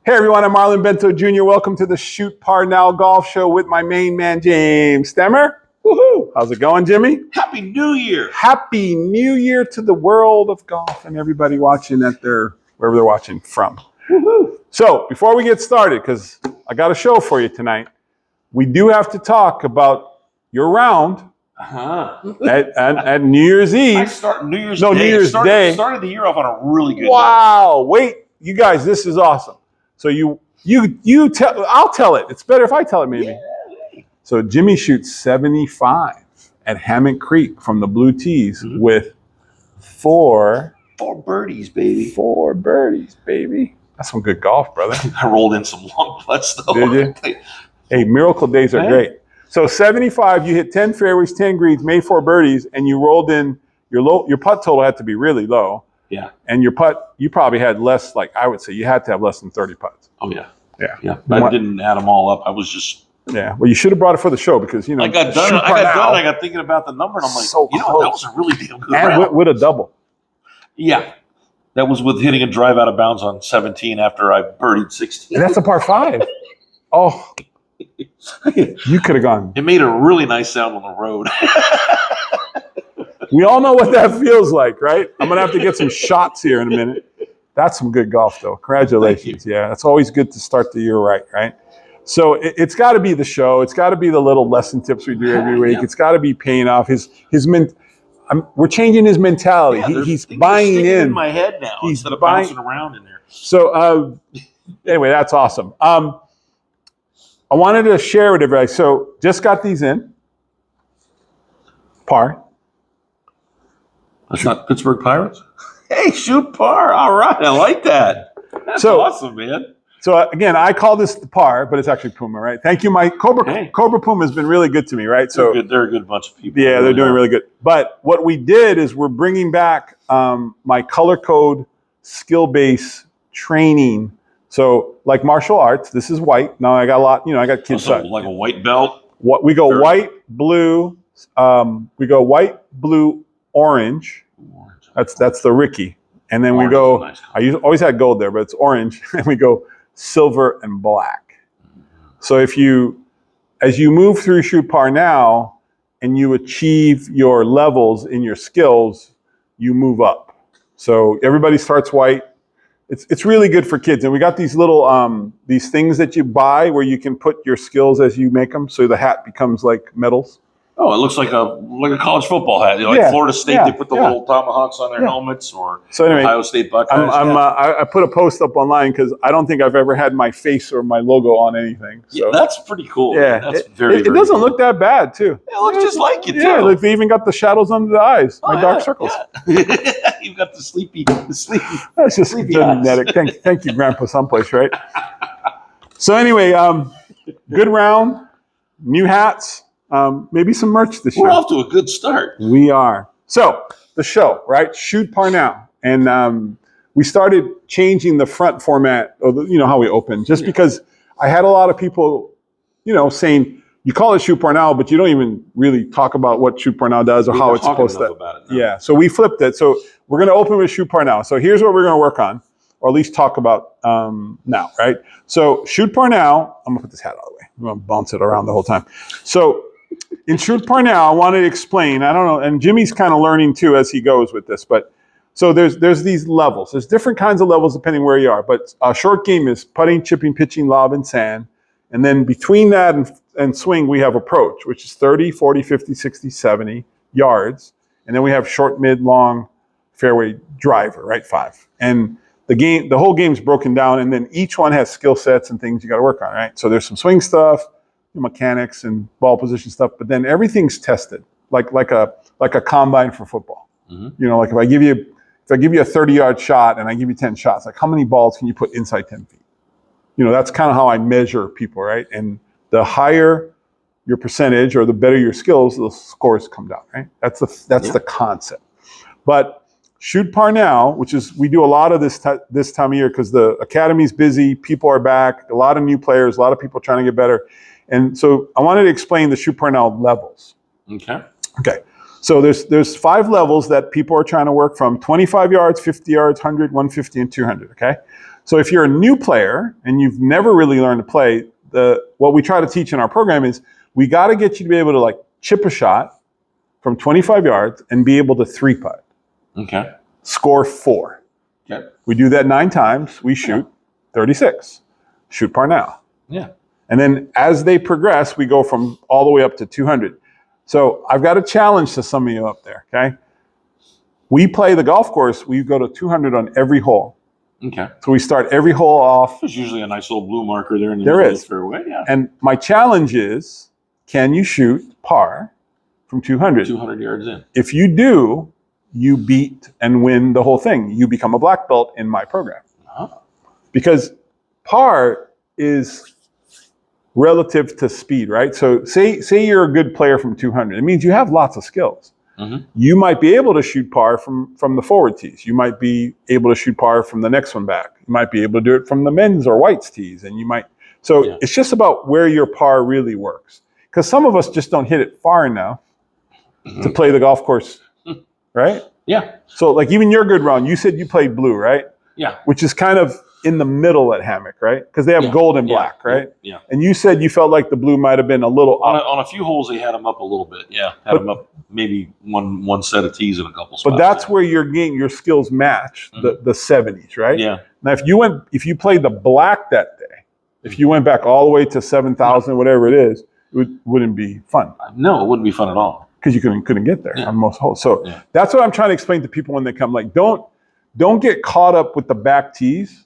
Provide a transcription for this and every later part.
Hey everyone, I'm Arlen Bento Jr. Welcome to the Shoot Par Now Golf Show with my main man, James Stemmer. Woohoo! How's it going, Jimmy? Happy New Year! Happy New Year to the world of golf and everybody watching wherever they're watching from. Woohoo! So before we get started, because I got a show for you tonight, we do have to talk about your round at New Year's Eve. New Year's Day. Started the year off on a really good note. Wait, you guys, this is awesome. So you tell. I'll tell it. It's better if I tell it, maybe. Yeah. So Jimmy shoots 75 at Hammock Creek from the blue tees with four birdies, baby. 4 birdies, baby. That's some good golf, brother. I rolled in some long putts though. Did you? Hey, miracle days are great. So 75, you hit 10 fairways, 10 greens, made 4 birdies, and you rolled in your putt total had to be really low. Yeah. And your putt, you probably had less, like I would say, you had to have less than 30 putts. Oh, yeah. Yeah. Yeah. I didn't add them all up. I was just. Yeah. Well, you should have brought it for the show because, you know. I got done. I got thinking about the number and I'm like, so that was a really damn good round. And with a double. Yeah. That was with hitting a drive out of bounds on 17 after I birdied 16. And that's a par 5. Oh. You could have gone. It made a really nice sound on the road. We all know what that feels like, right? I'm going to have to get some shots here in a minute. That's some good golf, though. Congratulations. Yeah, it's always good to start the year right? So it's got to be the show. It's got to be the little lesson tips we do every week. Yeah. It's got to be paying off. We're changing his mentality. Yeah, he's buying in my head now instead of bouncing around in there. So anyway, that's awesome. I wanted to share with everybody. So just got these in. Par. That's not Pittsburgh Pirates? Hey, shoot par. All right. I like that. That's awesome, man. So, again, I call this the par, but it's actually Puma, right? Thank you, Mike. Cobra Puma has been really good to me, right? They're a good bunch of people. Yeah, they're doing really good. But what we did is we're bringing back my color code skill-based training. So, like martial arts, this is white. Now I got I got kids. So like a white belt? We go white, blue. We go white, blue, orange. That's the Ricky. And then we go, nice. I always had gold there, but it's orange. And we go silver and black. So as you move through Shoot Par Now and you achieve your levels in your skills, you move up. So everybody starts white. It's really good for kids. And we got these little, these things that you buy where you can put your skills as you make them. So the hat becomes like medals. Oh, it looks like a college football hat. Florida State, they put the little tomahawks on their helmets, or Ohio State Buckeyes. I put a post up online because I don't think I've ever had my face or my logo on anything. So. Yeah, that's pretty cool. Yeah, that's it doesn't look that bad too. It looks just like it too. Yeah, look, they even got the shadows under the eyes, dark circles. Yeah. You've got the sleepy. That's just genetic. Thank you, Grandpa, someplace, right? So anyway, good round, new hats. Maybe some merch this year. We're off to a good start. We are. So the show, right? Shoot Par Now. And we started changing the front format, or how we open, just because I had a lot of people, saying, you call it Shoot Par Now, but you don't even really talk about what Shoot Par Now does or how it's supposed to. Yeah. So we flipped it. So we're going to open with Shoot Par Now. So here's what we're going to work on, or at least talk about now, right? So Shoot Par Now, I'm going to put this hat out of the way. I'm going to bounce it around the whole time. So in Shoot Par Now, I wanted to explain, I don't know, and Jimmy's kind of learning too as he goes with this, but so there's these levels. There's different kinds of levels depending where you are, but a short game is putting, chipping, pitching, lob, and sand. And then between that and swing, we have approach, which is 30, 40, 50, 60, 70 yards. And then we have short, mid, long, fairway driver, right, 5. And the whole game's broken down, and then each one has skill sets and things you got to work on, right? So there's some swing stuff, mechanics and ball position stuff, but then everything's tested like a combine for football. Mm-hmm. Like if I give you a 30-yard shot and I give you 10 shots, like how many balls can you put inside 10 feet? That's kind of how I measure people, right? And the higher your percentage or the better your skills, the scores come down, right? That's the concept. But Shoot Par Now, which is, we do a lot of this time of year because the academy's busy, people are back, a lot of new players, a lot of people trying to get better. And so I wanted to explain the Shoot Par Now levels. Okay. So there's 5 levels that people are trying to work from: 25 yards, 50 yards, 100, 150, and 200, okay? So if you're a new player and you've never really learned to play, what we try to teach in our program is we got to get you to be able to like chip a shot from 25 yards and be able to 3-putt. Okay. Score 4. Okay. We do that 9 times. We shoot 36. Shoot par now. Yeah. And then as they progress, we go from all the way up to 200. So I've got a challenge to some of you up there, okay? We play the golf course, we go to 200 on every hole. Okay. So we start every hole off. There's usually a nice little blue marker there in the There middle is. of the fairway. Yeah. And my challenge is, can you shoot par from 200? 200 yards in. If you do, you beat and win the whole thing. You become a black belt in my program. Uh-huh. Because par is relative to speed, right? So say you're a good player from 200. It means you have lots of skills. Mm-hmm. You might be able to shoot par from the forward tees. You might be able to shoot par from the next one back. You might be able to do it from the men's or whites tees. And you might, it's just about where your par really works. Because some of us just don't hit it far enough to play the golf course, right? Yeah. So like even your good round, you said you played blue, right? Yeah. Which is kind of in the middle at Hammock, right? Because they have gold and black, right? Yeah. And you said you felt like the blue might have been a little up. On a few holes, they had them up a little bit. Yeah, them up maybe one set of tees in a couple spots. But that's where your skills match the 70s, right? Yeah. Now, if you played the black that day, if you went back all the way to 7,000, whatever it is, it wouldn't be fun. No, it wouldn't be fun at all. Because you couldn't get there on most holes. So that's what I'm trying to explain to people when they come. Like, don't get caught up with the back tees.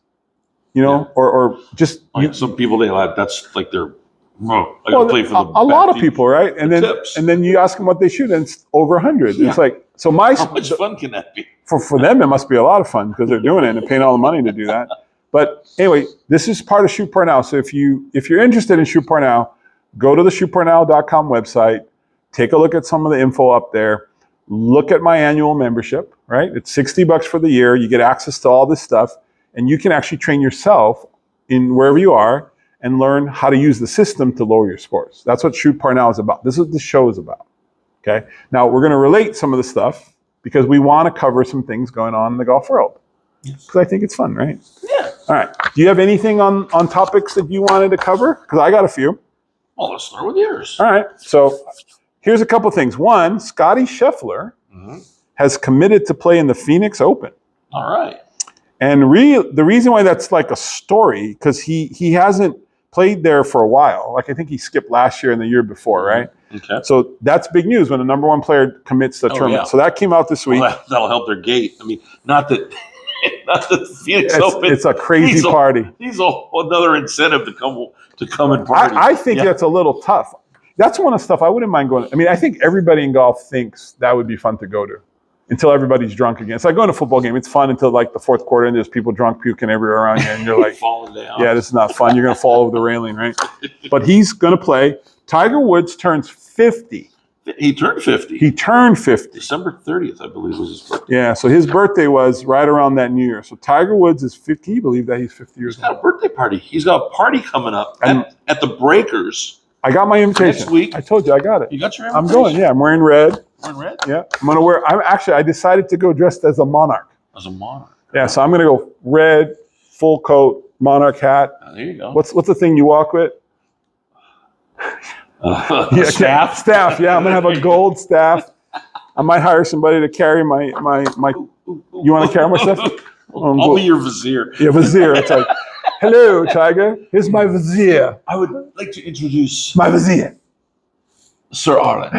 You know, or just some people that's like their. I gotta play for the a lot of people, right? And then you ask them what they shoot, and it's over 100. Yeah. It's like how much fun can that be? For them, it must be a lot of fun because they're doing it and they're paying all the money to do that. But anyway, this is part of Shoot Par Now. So if you're interested in Shoot Par Now, go to the shootparnow.com website, take a look at some of the info up there. Look at my annual membership. Right, it's $60 for the year. You get access to all this stuff. And you can actually train yourself in wherever you are and learn how to use the system to lower your scores. That's what Shoot Par Now is about. This is what the show is about. Okay. Now we're going to relate some of the stuff because we want to cover some things going on in the golf world. Because I think it's fun, right? Yeah. All right. Do you have anything on topics that you wanted to cover? Because I got a few. Well, let's start with yours. All right. So here's a couple things. One, Scotty Scheffler has committed to play in the Phoenix Open. All right. And the reason why that's like a story, because he hasn't played there for a while. Like I think he skipped last year and the year before, right? Okay. So that's big news when a number one player commits to the tournament. Yeah. So that came out this week. Well, that'll help their gate. I mean, not that the Phoenix Open. It's a crazy party. He's another incentive to come and party. I think that's a little tough. That's one of the stuff I wouldn't mind going. I mean, I think everybody in golf thinks that would be fun to go to. Until everybody's drunk again. It's like going to a football game. It's fun until like the fourth quarter and there's people drunk puking everywhere around you and you're like, falling down. Yeah, this is not fun. You're going to fall over the railing, right? But he's going to play. Tiger Woods turns 50. He turned 50. December 30th, I believe, was his birthday. Yeah, so his birthday was right around that New Year. So Tiger Woods is 50. Can you believe that he's 50 years old? He's got a birthday party. He's got a party coming up at the Breakers. I got my invitation. Next week. I told you I got it. You got your invitation? I'm going, yeah. I'm wearing red. Wearing red? Yeah. I decided to go dressed as a monarch. As a monarch. Yeah, so I'm going to go red, full coat, monarch hat. There you go. What's the thing you walk with? Staff? Staff, yeah. I'm going to have a gold staff. I might hire somebody to carry my you want to carry my stuff? I'll be your vizier. Yeah, vizier. It's like, hello, Tiger. Here's my vizier. I would like to introduce my vizier. Sir Arlen.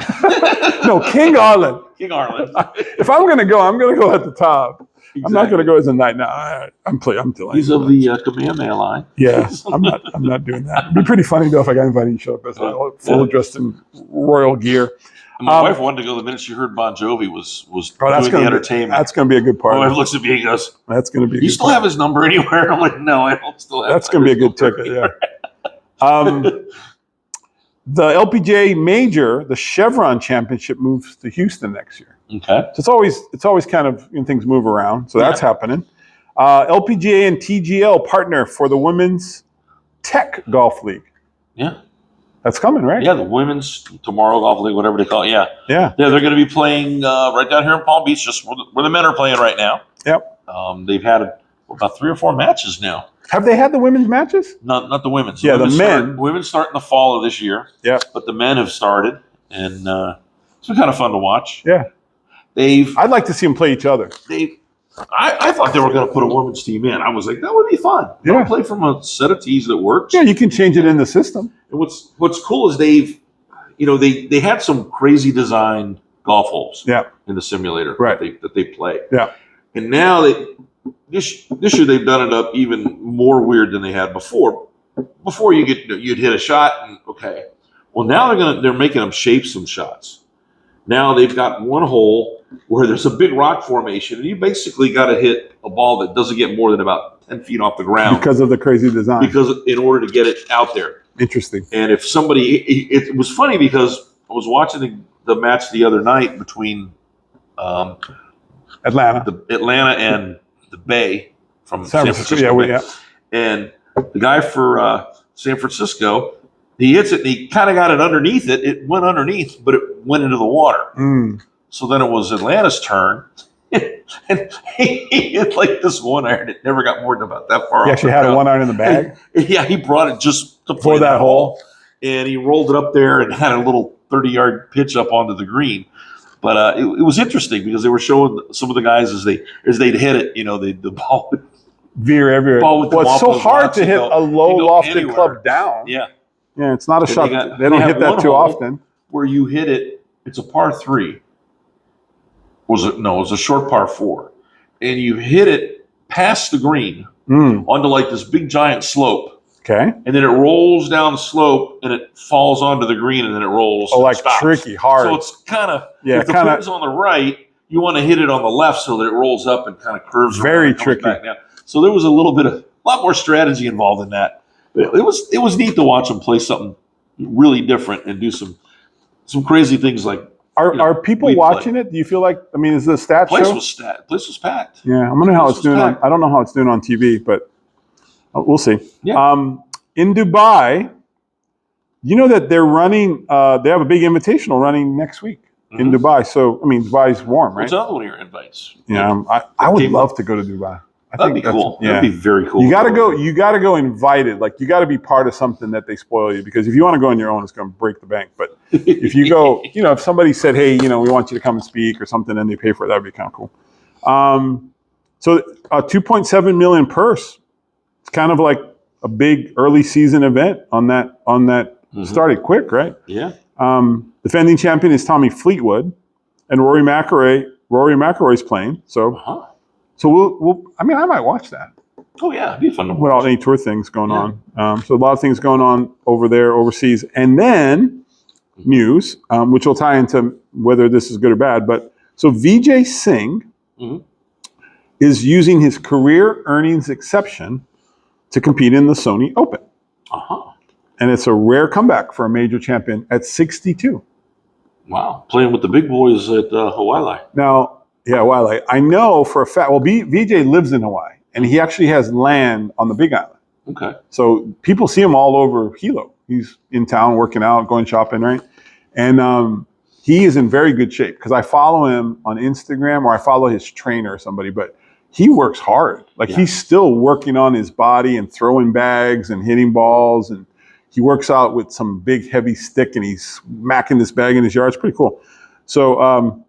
No, King Arlen. King Arlen. If I'm going to go at the top. Exactly. I'm not going to go as a knight. No, I'm delaying. He's of the Kamehameha line. Yes, I'm not doing that. It'd be pretty funny though if I got invited and showed up as full dressed in royal gear. And my wife wanted to go the minute she heard Bon Jovi was doing the entertainment. That's going to be a good part. My wife looks at me and goes, "That's going to be." You still have his number anywhere? I'm like, no, I don't still have. That's going to be a good ticket. Yeah. The LPGA Major, the Chevron Championship, moves to Houston next year. Okay. So it's always kind of things move around. So that's happening. LPGA and TGL partner for the Women's Tech Golf League. Yeah. That's coming, right? Yeah, the Women's Tomorrow Golf League, whatever they call it. Yeah. Yeah. Yeah, they're going to be playing right down here in Palm Beach, just where the men are playing right now. Yep. They've had about 3 or 4 matches now. Have they had the women's matches? Not the women's. The men. Women start in the fall of this year. Yeah. But the men have started, and it's been kind of fun to watch. Yeah. I'd like to see them play each other. I thought they were going to put a women's team in. I was like, that would be fun. Yeah. Play from a set of tees that works. Yeah, you can change it in the system. And what's cool is they had some crazy design golf holes. In the simulator that they play. Yeah. And now this year they've done it up even more weird than they had before. Before you'd hit a shot and okay. Well, now they're making them shape some shots. Now they've got one hole where there's a big rock formation, and you basically got to hit a ball that doesn't get more than about 10 feet off the ground because of the crazy design. Because in order to get it out there. Interesting. And if it was funny because I was watching the match the other night between Atlanta and the Bay from San Francisco. Yeah. And the guy for San Francisco, he hits it and he kind of got it underneath it. It went underneath, but it went into the water. So then it was Atlanta's turn. And he hit like this one iron. It never got more than about that far. He actually had a one iron in the bag. Yeah, he brought it just to for that hole. And he rolled it up there and had a little 30-yard pitch up onto the green. But it was interesting because they were showing some of the guys as they'd hit it, the ball would veer everywhere. It's so hard to hit a low lofted club down. Yeah. Yeah, it's not a shot. They don't hit that too often. Where you hit it, it's a par 3. It was a short par 4. And you hit it past the green onto like this big giant slope. Okay. And then it rolls down the slope and it falls onto the green and then it rolls. Oh, like stops. Tricky, hard. So it's kind of, if the pin's on the right, you want to hit it on the left so that it rolls up and kind of curves. Very tricky. Back down. So there was a lot more strategy involved in that. But it was neat to watch them play something really different and do some crazy things like. Are people watching it? Do you feel like? I mean, is the stat place show? Place was packed. Yeah, I'm wondering how it's doing. I don't know how it's doing on TV, but we'll see. Yeah. In Dubai, you know that they're running. They have a big invitational running next week in Dubai. So I mean, Dubai's warm, right? What's another one of your invites? Yeah, I would love to go to Dubai. That'd be cool. Yeah. That'd be very cool. You got to go. You got to go invited. Like you got to be part of something that they spoil you. Because if you want to go on your own, it's going to break the bank. But if you go, if somebody said, "Hey, we want you to come and speak" or something, and they pay for it, that'd be kind of cool. So a 2.7 million purse. It's kind of like a big early season event on that. Started quick, right? Yeah. Defending champion is Tommy Fleetwood, and Rory McIlroy's playing. So. So we'll. I mean, I might watch that. Oh yeah, it'd be fun to watch. Without any tour things going on. So a lot of things going on over there overseas, and then news, which will tie into whether this is good or bad. But so Vijay Singh is using his career earnings exception to compete in the Sony Open, and it's a rare comeback for a major champion at 62. Wow, playing with the big boys at Hawaii. Now. Yeah, well, I know for a fact. Well, VJ lives in Hawaii, and he actually has land on the Big Island. Okay. So people see him all over Hilo. He's in town working out, going shopping, right? And he is in very good shape because I follow him on Instagram or I follow his trainer or somebody. But he works hard. Like he's still working on his body and throwing bags and hitting balls, and he works out with some big heavy stick and he's smacking this bag in his yard. It's pretty cool. So.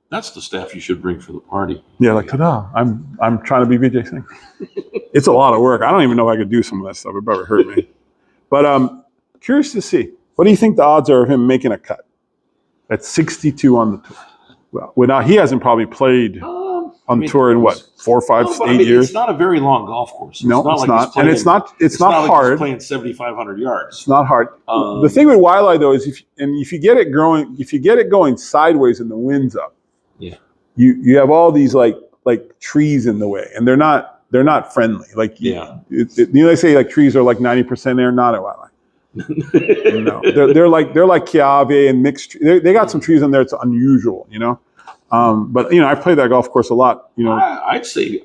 That's the staff you should bring for the party. Yeah, like ta-da! I'm trying to be Vijay Singh. It's a lot of work. I don't even know if I could do some of that stuff. It probably hurt me. But curious to see. What do you think the odds are of him making a cut at 62 on the tour? Well, now he hasn't probably played on tour in what 4, 5, 8 years. It's not a very long golf course. No, it's not, and it's not hard. He's playing 7,500 yards. It's not hard. The thing with Waialae though is if you get it going sideways and the wind's up. Yeah, you have all these like trees in the way, and they're not friendly. Like they say like trees are like 90% air, not at Waialae. No, they're like Kiave and mixed. They got some trees in there. It's unusual, But I play that golf course a lot. I'd say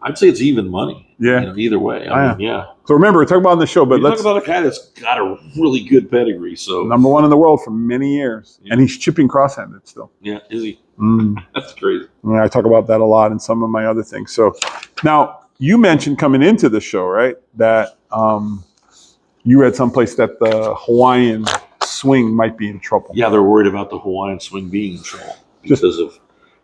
it's even money. Yeah, either way. I mean, yeah. So remember, we're talking about on the show, but let's talk about a guy that's got a really good pedigree. So #1 in the world for many years, and he's chipping cross-handed still. Yeah, is he? That's crazy. I talk about that a lot in some of my other things. So now you mentioned coming into the show, right, that you read someplace that the Hawaiian swing might be in trouble. Yeah, they're worried about the Hawaiian swing being in trouble because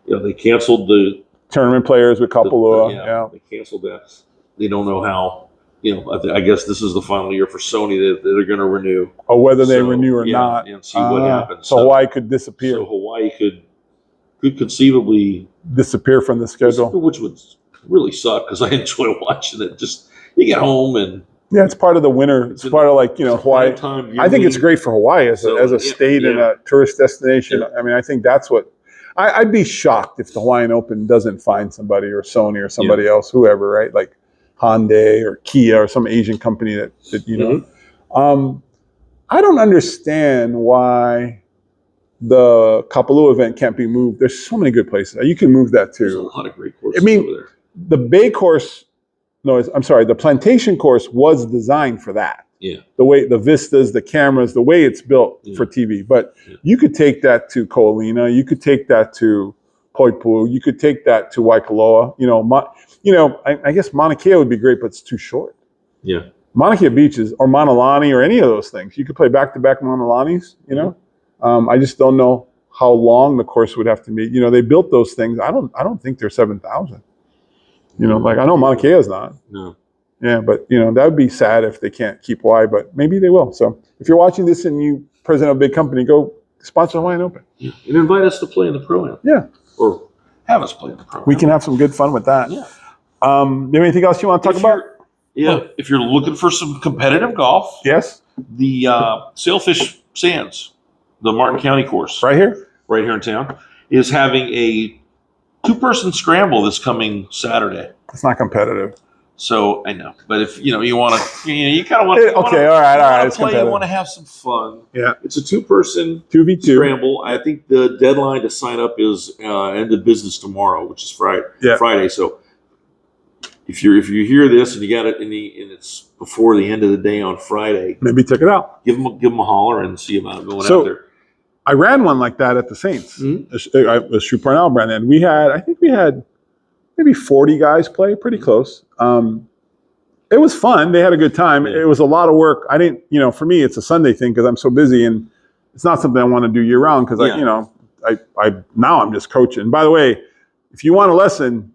they canceled the Tournament players with Kapalua. They canceled that. They don't know how. I guess this is the final year for Sony that they're going to renew. Or whether they renew or not. And see what happens. So Hawaii could disappear. So Hawaii could conceivably disappear from the schedule. Which would really suck because I enjoy watching it. Just you get home and it's part of the winter. It's part of Hawaii. I think it's great for Hawaii as a state and a tourist destination. Yeah. I mean, I think that's what I'd be shocked if the Hawaiian Open doesn't find somebody or Sony or somebody else, whoever, right? Like Hyundai or Kia or some Asian company that I don't understand why the Kapalua event can't be moved. There's so many good places. You can move that too. There's a lot of great courses over there. The Bay course, the Plantation course was designed for that. Yeah. The way the vistas, the cameras, the way it's built for TV. But you could take that to Ko'olina. You could take that to Poipu. You could take that to Waikoloa. I guess Mauna Kea would be great, but it's too short. Yeah. Mauna Kea beaches or Mauna Lani or any of those things. You could play back-to-back Mauna Lanis, I just don't know how long the course would have to be. They built those things. I don't think they're 7,000. I know Mauna Kea is not. No. Yeah, but that would be sad if they can't keep Hawaii, but maybe they will. So if you're watching this and you president of a big company, go sponsor Hawaiian Open. Yeah. And invite us to play in the Pro-Am. Yeah. Or have us play in the Pro-Am. We can have some good fun with that. Yeah. Do you have anything else you want to talk about? If you're looking for some competitive golf, yes. The Sailfish Sands, the Martin County course, right here in town, is having a 2-person scramble this coming Saturday. It's not competitive. So I know, but if you want to, you kind of want to. Okay, all right. Play, you want to have some fun. Yeah, it's a 2-person 2v2 scramble. I think the deadline to sign up is end of business tomorrow, which is Friday. Yeah. Friday. So if you hear this and you got it and it's before the end of the day on Friday, maybe check it out. Give them a holler and see about going out there. I ran one like that at the Saints. Mm-hmm. The Shoe Parnell brand, and I think we had maybe 40 guys play, pretty close. It was fun. They had a good time. Yeah. It was a lot of work. I didn't, for me, it's a Sunday thing because I'm so busy, and it's not something I want to do year round because I now I'm just coaching. By the way, if you want a lesson,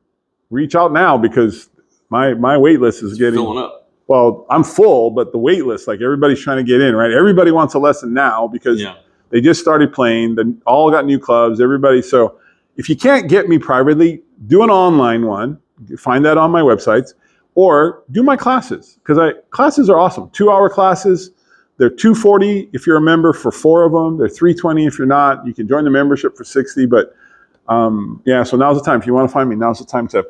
reach out now because my wait list is getting filling up. Well, I'm full, but the wait list, like everybody's trying to get in, right? Everybody wants a lesson now because they just started playing. They all got new clubs. Everybody. So if you can't get me privately, do an online one. Find that on my websites, or do my classes because classes are awesome. 2-hour classes. They're $240 if you're a member for 4 of them. They're $320 if you're not. You can join the membership for $60. But so now's the time. If you want to find me, now's the time to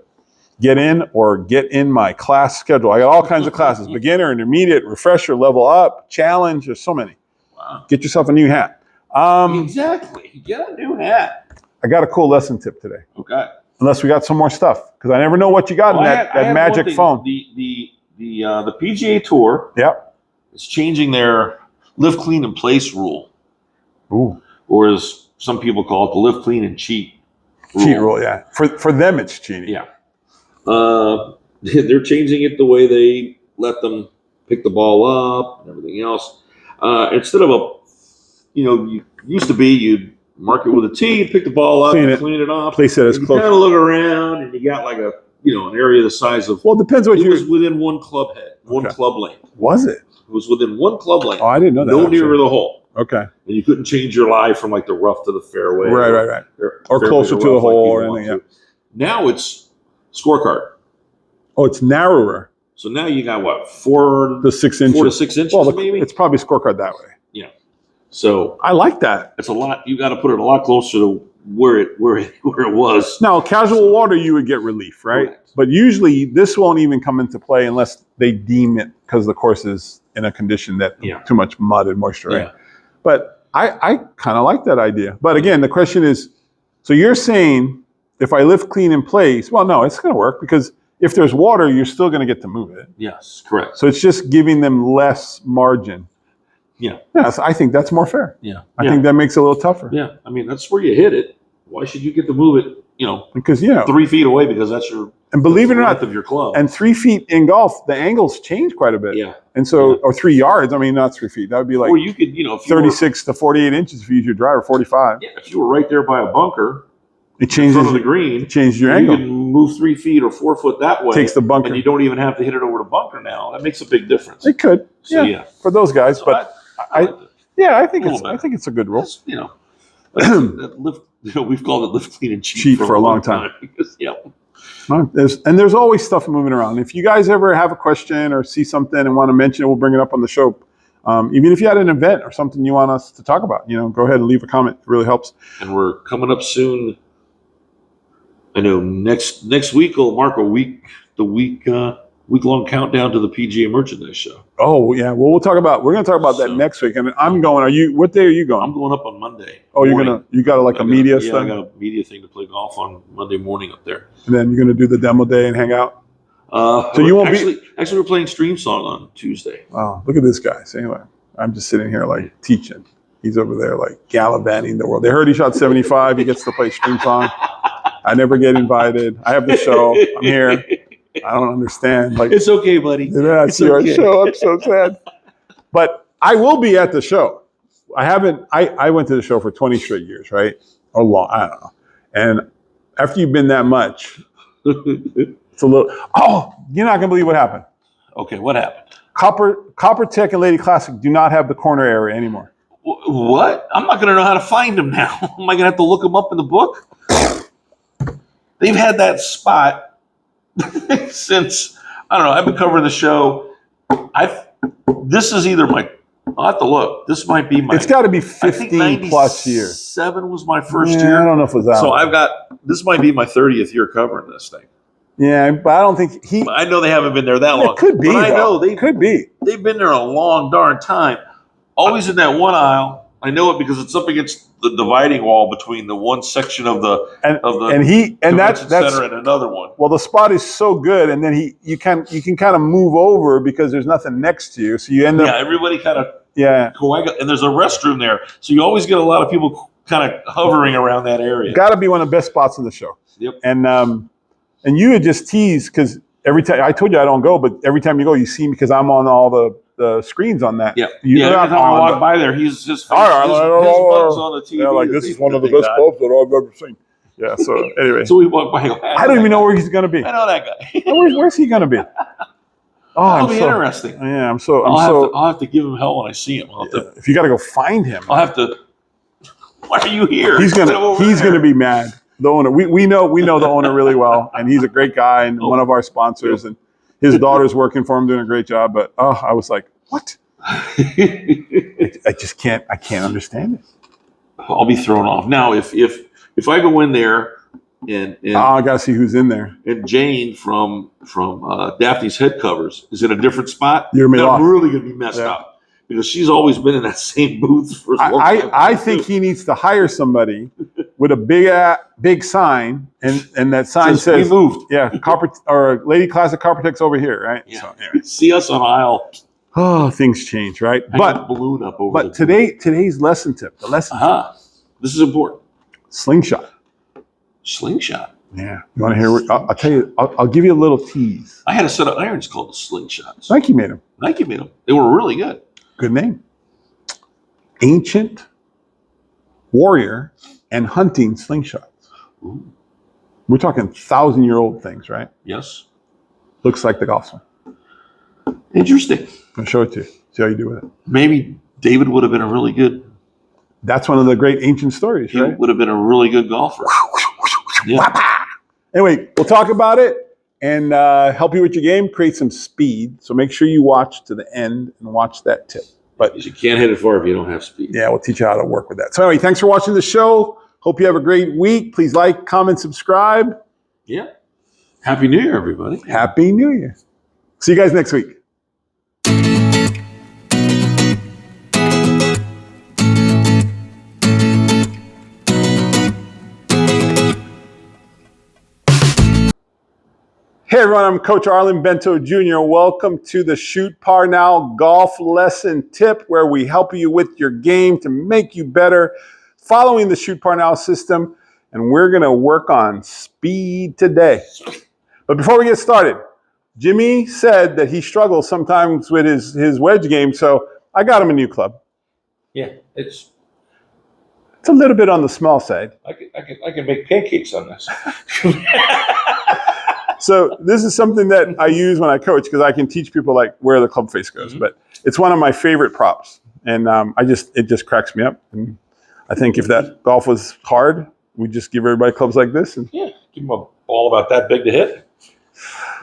get in my class schedule. I got all kinds of classes: beginner, intermediate, refresher, level up, challenge. There's so many. Wow. Get yourself a new hat. Exactly. Get a new hat. I got a cool lesson tip today. Okay. Unless we got some more stuff, because I never know what you got in that magic phone. The PGA Tour. Yep. Is changing their live clean and place rule. Ooh. Or as some people call it, the live clean and cheat rule. Cheat rule, yeah. For them, it's cheating. Yeah. They're changing it the way they let them pick the ball up and everything else. Instead of you used to be you'd mark it with a tee, pick the ball up, clean it off. Place it as close. You kind of look around and you got like an area the size of. Well, it depends what it was within one club head, one club length. Was it? It was within one club length. Oh, I didn't know that. No nearer the hole. Okay. And you couldn't change your lie from like the rough to the fairway. Right. Or closer to the hole or anything. Yeah. Now it's scorecard. Oh, it's narrower. So now you got what, 4 to 6 inches? 4 to 6 inches, well, maybe. It's probably scorecard that way. Yeah. So I like that. It's a lot. You got to put it a lot closer to where it was. Now, casual water, you would get relief, right? Correct. But usually, this won't even come into play unless they deem it because the course is in a condition that too much mud and moisture, right? Yeah. But I kind of like that idea. But again, the question is, so you're saying if I live clean in place, well, no, it's going to work because if there's water, you're still going to get to move it. Yes, correct. So it's just giving them less margin. Yeah. Yes, I think that's more fair. Yeah. I think that makes it a little tougher. Yeah. I mean, that's where you hit it. Why should you get to move it, because 3 feet away because that's your And believe it or length not, of your club. and 3 feet in golf, the angles change quite a bit. Yeah. And so, or 3 yards. I mean, not 3 feet. That would be like Or you could, if you 36 to 48 inches if you use your driver, 45. Yeah, if you were right there by a bunker, It changes in front of the green. It changes your you angle. can move 3 feet or 4 foot that way. Takes the bunker. And you don't even have to hit it over the bunker now. That makes a big difference. It could. So, yeah. For those guys. So but I think it's a good rule. That lift, we've called it lift, clean, and cheat for a long time. Yeah. There's always stuff moving around. If you guys ever have a question or see something and want to mention it, we'll bring it up on the show. Even if you had an event or something you want us to talk about, go ahead and leave a comment. It really helps. And we're coming up soon. I know next week will mark the week-long countdown to the PGA Merchandise Show. Oh yeah, well we're going to talk about that next week. And I'm going. What day are you going? I'm going up on Monday. Oh, you got a media thing? Yeah, I got a media thing to play golf on Monday morning up there. And then you're going to do the demo day and hang out. So you won't actually we're playing Stream Song on Tuesday. Oh, look at this guy. So anyway, I'm just sitting here like teaching. He's over there like gallivanting the world. They heard he shot 75. He gets to play Stream Song. I never get invited. I have the show. I'm here. I don't understand. Like, it's okay, buddy. I see our show. I'm so sad. But I will be at the show. I went to the show for 20 straight years, right? Or long, I don't know. And after you've been that much, it's a little, you're not going to believe what happened. Okay, what happened? Copper Tech and Lady Classic do not have the corner area anymore. What? I'm not going to know how to find them now. Am I going to have to look them up in the book? They've had that spot since, I don't know, I've been covering the show. This is either I'll have to look. This might be it's got to be 15 plus years. 7 was my first year. I don't know if it was that. So this might be my 30th year covering this thing. Yeah, but I don't think I know they haven't been there that long. It could be. But I know they could be. They've been there a long darn time. Always in that one aisle. I know it because it's up against the dividing wall between the one section of the convention center and another one. Well, the spot is so good, and then you can kind of move over because there's nothing next to you, so you end up. Yeah, everybody kind of coagulate, and there's a restroom there, so you always get a lot of people kind of hovering around that area. Got to be one of the best spots in the show. Yep. And you had just teased because every time I told you I don't go, but every time you go, you see me because I'm on all the screens on that. Yeah. Every time I walk by there, his but's on the TV. Yeah, like this is one of the best clubs that I've ever seen. Yeah. So anyway, so we walk by. I don't even know where he's going to be. I know that guy. Where's he going to be? That'll be interesting. Yeah, I'll have to give him hell when I see him. If you got to go find him, I'll have to. Why are you here? He's gonna be mad. The owner, we know the owner really well, and he's a great guy and one of our sponsors, and his daughter's working for him, doing a great job. But I was like, what? I just can't. I can't understand it. I'll be thrown off now if I go in there and I gotta see who's in there. And Jane from Daphne's Head Covers is in a different spot. I'm really gonna be messed up. Because she's always been in that same booth for as long time. I think he needs to hire somebody with a big sign, and that sign says, "We moved." Yeah, or Lady Classic Copper Tech's over here, right? Yeah. So, anyway. See us on aisle. Oh, things change, right? But balloon up over. But today's lesson tip. The lesson. This is important. Slingshot. Yeah. You want to hear? I'll tell you. I'll give you a little tease. I had a set of irons called the Slingshots. Nike made them. They were really good. Good name. Ancient warrior and hunting slingshots. Ooh. We're talking 1,000-year-old things, right? Yes. Looks like the golf swing. Interesting. I'll show it to you. See how you do with it. Maybe David would have been a really good. That's one of the great ancient stories, right? He would have been a really good golfer. Yeah. Anyway, we'll talk about it and help you with your game, create some speed. So make sure you watch to the end and watch that tip. But you can't hit it far if you don't have speed. Yeah, we'll teach you how to work with that. So anyway, thanks for watching the show. Hope you have a great week. Please like, comment, subscribe. Yeah. Happy New Year, everybody. Happy New Year. See you guys next week. Hey everyone, I'm Coach Arlen Bento Jr. Welcome to the Shoot Par Now Golf Lesson Tip, where we help you with your game to make you better following the Shoot Par Now system. And we're going to work on speed today. But before we get started, Jimmy said that he struggles sometimes with his wedge game, so I got him a new club. Yeah, it's a little bit on the small side. I can make pancakes on this. So this is something that I use when I coach because I can teach people like where the club face goes. But it's one of my favorite props, and it just cracks me up. And I think if that golf was hard, we'd just give everybody clubs like this. And give them a ball about that big to hit.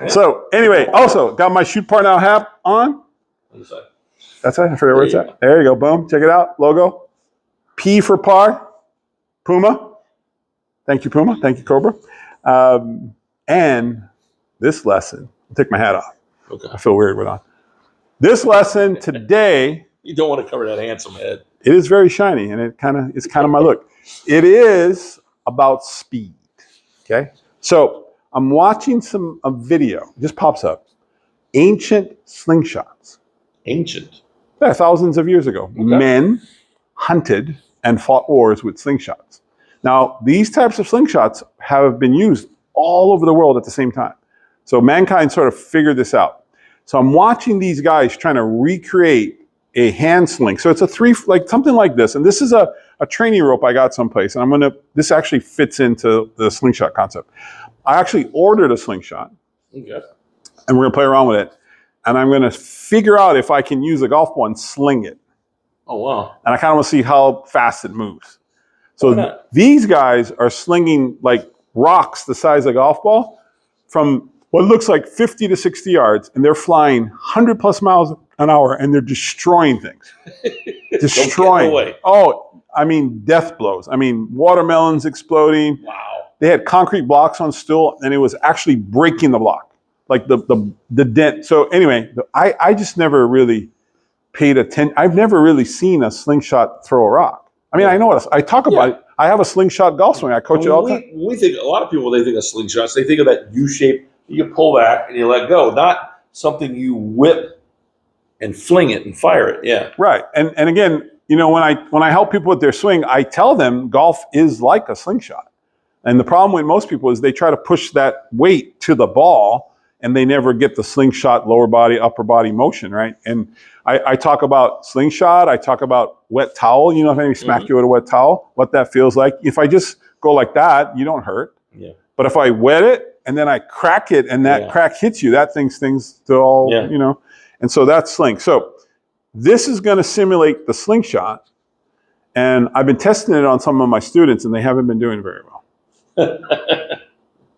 Yeah. So anyway, also got my Shoot Par Now hat on. That's it. I forget where it's at. There you go. Boom. Check it out. Logo. P for par. Puma. Thank you, Puma. Thank you, Cobra. And this lesson, I'll take my hat off. Okay. I feel weird with on. This lesson today. You don't want to cover that handsome head. It is very shiny, and it's kind of my look. It is about speed. Okay. So I'm watching a video. It just pops up. Ancient slingshots. Ancient. Yeah, thousands of years ago. Okay. Men hunted and fought wars with slingshots. Now, these types of slingshots have been used all over the world at the same time. So mankind sort of figured this out. So I'm watching these guys trying to recreate a hand sling. So it's something like this. And this is a training rope I got someplace. And this actually fits into the slingshot concept. I actually ordered a slingshot. Okay. And we're going to play around with it. And I'm going to figure out if I can use a golf ball and sling it. Oh, wow. And I kind of want to see how fast it moves. So these guys are slinging like rocks the size of a golf ball from what looks like 50 to 60 yards, and they're flying 100 plus miles an hour, and they're destroying things. Destroying. Away. Oh, I mean, death blows. I mean, watermelons exploding. Wow. They had concrete blocks on still, and it was actually breaking the block, like the dent. So anyway, I just never really paid attention. I've never really seen a slingshot throw a rock. I mean, I know what I talk about it. I have a slingshot golf swing. I coach it all the time. When we think, a lot of people, they think of slingshots, they think of that U shape. You pull back and you let go, not something you whip and fling it and fire it. Yeah. Right. And again, when I help people with their swing, I tell them golf is like a slingshot. And the problem with most people is they try to push that weight to the ball and they never get the slingshot lower body, upper body motion, right? And I talk about slingshot, I talk about wet towel, if I smack you with a wet towel, what that feels like. If I just go like that, you don't hurt. Yeah. But if I wet it and then I crack it and that crack hits you, that thing stings to all, And so that's sling. So this is going to simulate the slingshot. And I've been testing it on some of my students and they haven't been doing very well.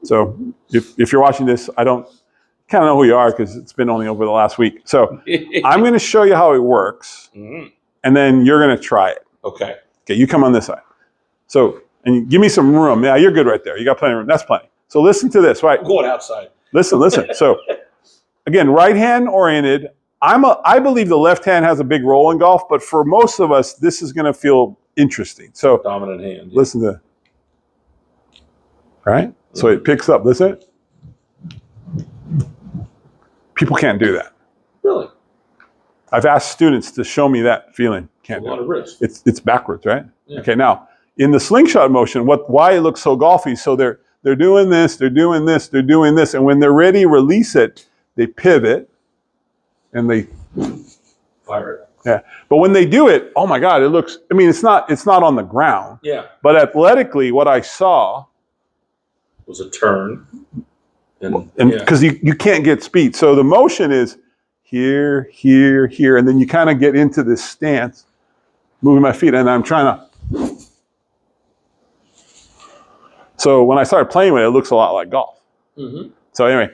So if you're watching this, I don't kind of know who you are because it's been only over the last week. So I'm going to show you how it works and then you're going to try it. Okay. Okay, you come on this side. So, and you give me some room. Yeah, you're good right there. You got plenty of room. That's plenty. So listen to this, right? I'm going outside. Listen. So again, right hand oriented. I believe the left hand has a big role in golf, but for most of us, this is going to feel interesting. So dominant hand. Yeah. Listen to, right? So it picks up. Listen. People can't do that. Really? I've asked students to show me that feeling. Can't do it. A lot of risk. It's backwards, right? Yeah. Okay, now in the slingshot motion, why it looks so golfy? So they're doing this, they're doing this, they're doing this, and when they're ready, release it. They pivot, and they fire it. Yeah, but when they do it, oh my God, it looks. I mean, it's not on the ground. Yeah. But athletically, what I saw was a turn, and because you can't get speed, so the motion is here, here, here, and then you kind of get into this stance, moving my feet, and I'm trying to. So when I started playing with it, it looks a lot like golf. Mm-hmm. So anyway,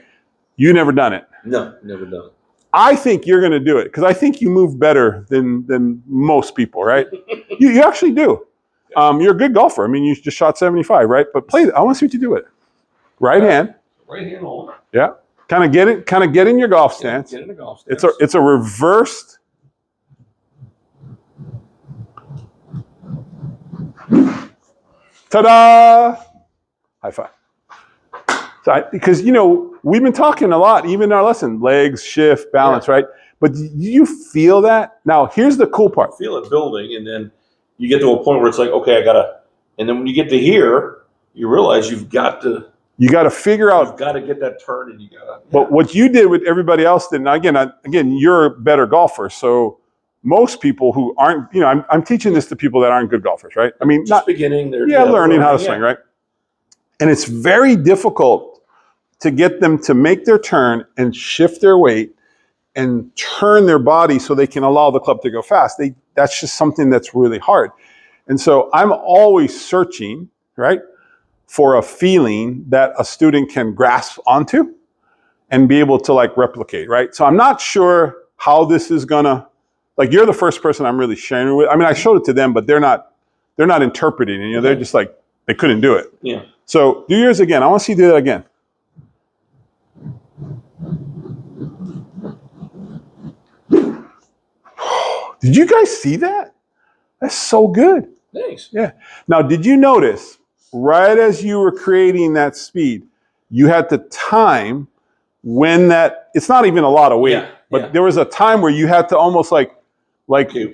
you never done it. No, never done it. I think you're going to do it because I think you move better than most people, right? you actually do. You're a good golfer. I mean, you just shot 75, right? But I want to see what you do with it. Right hand. Right hand hold. Yeah. Kind of get in your golf stance. Get in a golf stance. It's a reversed. Ta-da! High five. So because, we've been talking a lot, even in our lesson, legs, shift, balance, right? But do you feel that? Now, here's the cool part. Feel it building, and then you get to a point where it's like, okay, and then when you get to here, you realize you've got to You got to figure out. You've got to get that turn, and you got to. But what you did with everybody else did, and again, you're a better golfer. So most people who aren't, I'm teaching this to people that aren't good golfers, right? I mean, Just beginning. They're learning how to swing, right? And it's very difficult to get them to make their turn and shift their weight and turn their body so they can allow the club to go fast. That's just something that's really hard. And so I'm always searching, right, for a feeling that a student can grasp onto and be able to like replicate, right? So I'm not sure how this is gonna, like you're the first person I'm really sharing it with. I mean, I showed it to them, but they're not interpreting it. They're just like, they couldn't do it. Yeah. So do yours again. I want to see you do that again. Did you guys see that? That's so good. Thanks. Yeah. Now, did you notice right as you were creating that speed, you had to time when that, it's not even a lot of weight, but there was a time where you had to almost like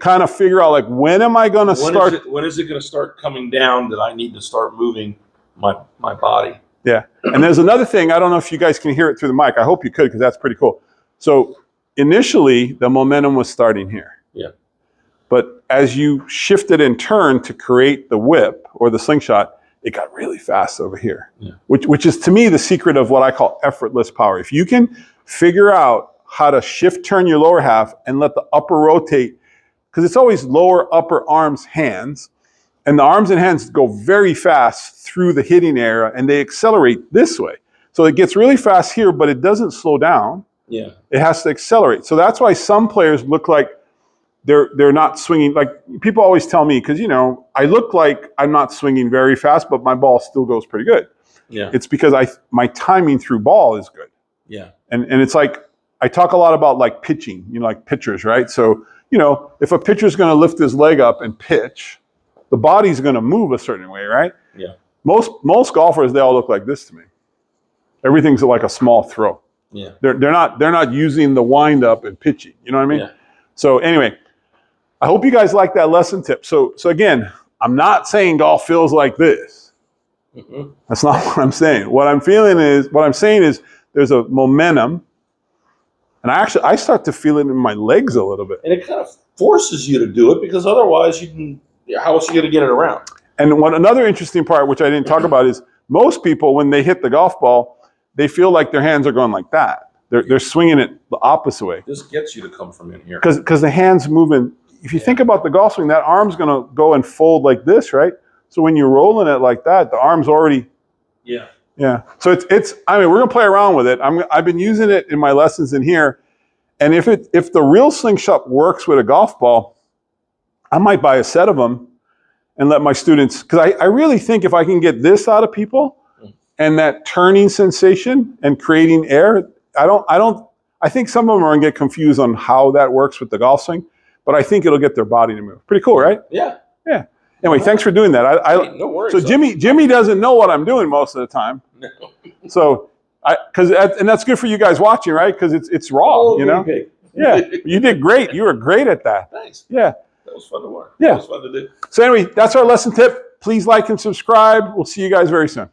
kind of figure out like, when am I going to start? When is it going to start coming down that I need to start moving my body? Yeah. And there's another thing. I don't know if you guys can hear it through the mic. I hope you could, because that's pretty cool. So initially the momentum was starting here. Yeah. But as you shifted and turned to create the whip or the slingshot, it got really fast over here, which is to me the secret of what I call effortless power. If you can figure out how to shift, turn your lower half and let the upper rotate, because it's always lower, upper, arms, hands, and the arms and hands go very fast through the hitting area and they accelerate this way. So it gets really fast here, but it doesn't slow down. Yeah. It has to accelerate. So that's why some players look like they're not swinging. Like people always tell me, because I look like I'm not swinging very fast, but my ball still goes pretty good. Yeah. It's because my timing through ball is good. Yeah. And it's like I talk a lot about like pitching, like pitchers, right? So if a pitcher's going to lift his leg up and pitch, the body's going to move a certain way, right? Yeah. Most golfers, they all look like this to me. Everything's like a small throw. Yeah. They're not using the wind up and pitching. You know what I mean? Yeah. So anyway, I hope you guys like that lesson tip. So again, I'm not saying golf feels like this. Mm-hmm. That's not what I'm saying. What I'm saying is there's a momentum, and I start to feel it in my legs a little bit. And it kind of forces you to do it, because otherwise how else are you going to get it around? And another interesting part, which I didn't talk about, is most people, when they hit the golf ball, they feel like their hands are going like that. They're swinging it the opposite way. This gets you to come from in here. Because the hand's moving. If you think about the golf swing, that arm's going to go and fold like this, right? So when you're rolling it like that, the arm's already. Yeah. Yeah. So it's. I mean, we're going to play around with it. I've been using it in my lessons in here, and if the real slingshot works with a golf ball, I might buy a set of them and let my students. Because I really think if I can get this out of people, and that turning sensation and creating air, I think some of them are going to get confused on how that works with the golf swing. But I think it'll get their body to move. Pretty cool, right? Yeah. Yeah. Anyway, thanks for doing that. No worries. So Jimmy doesn't know what I'm doing most of the time. No. So and that's good for you guys watching, right? Because it's raw, Okay. Yeah. You did great. You were great at that. Thanks. Yeah. That was fun to watch. Yeah. That was fun to do. So anyway, that's our lesson tip. Please like and subscribe. We'll see you guys very soon.